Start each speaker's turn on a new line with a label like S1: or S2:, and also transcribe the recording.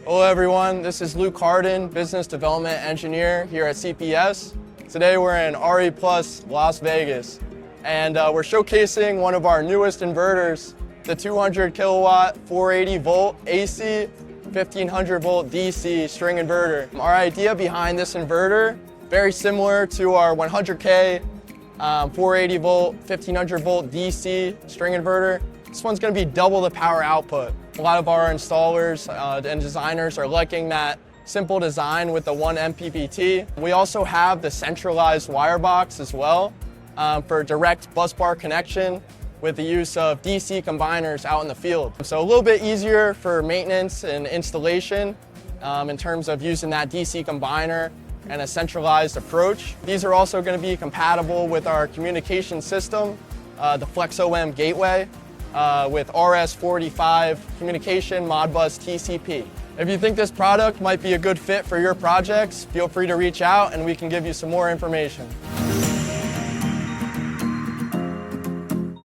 S1: Hello everyone, this is Luke Harden, Business Development Engineer here at CPS. Today we're in RE Plus Las Vegas, and we're showcasing one of our newest inverters, the 200kW 480V AC 1500V DC string inverter. Our idea behind this inverter, very similar to our 100K 480V 1500V DC string inverter. This one's going to be double the power output. A lot of our installers and designers are liking that simple design with the 1 MPPT. We also have the centralized wire box as well for direct busbar connection with the use of DC combiners out in the field. So a little bit easier for maintenance and installation in terms of using that DC combiner and a centralized approach. These are also going to be compatible with our communication system, the FlexOM gateway, with RS-485 communication Modbus TCP. If you think this product might be a good fit for your projects, feel free to reach out and we can give you some more information.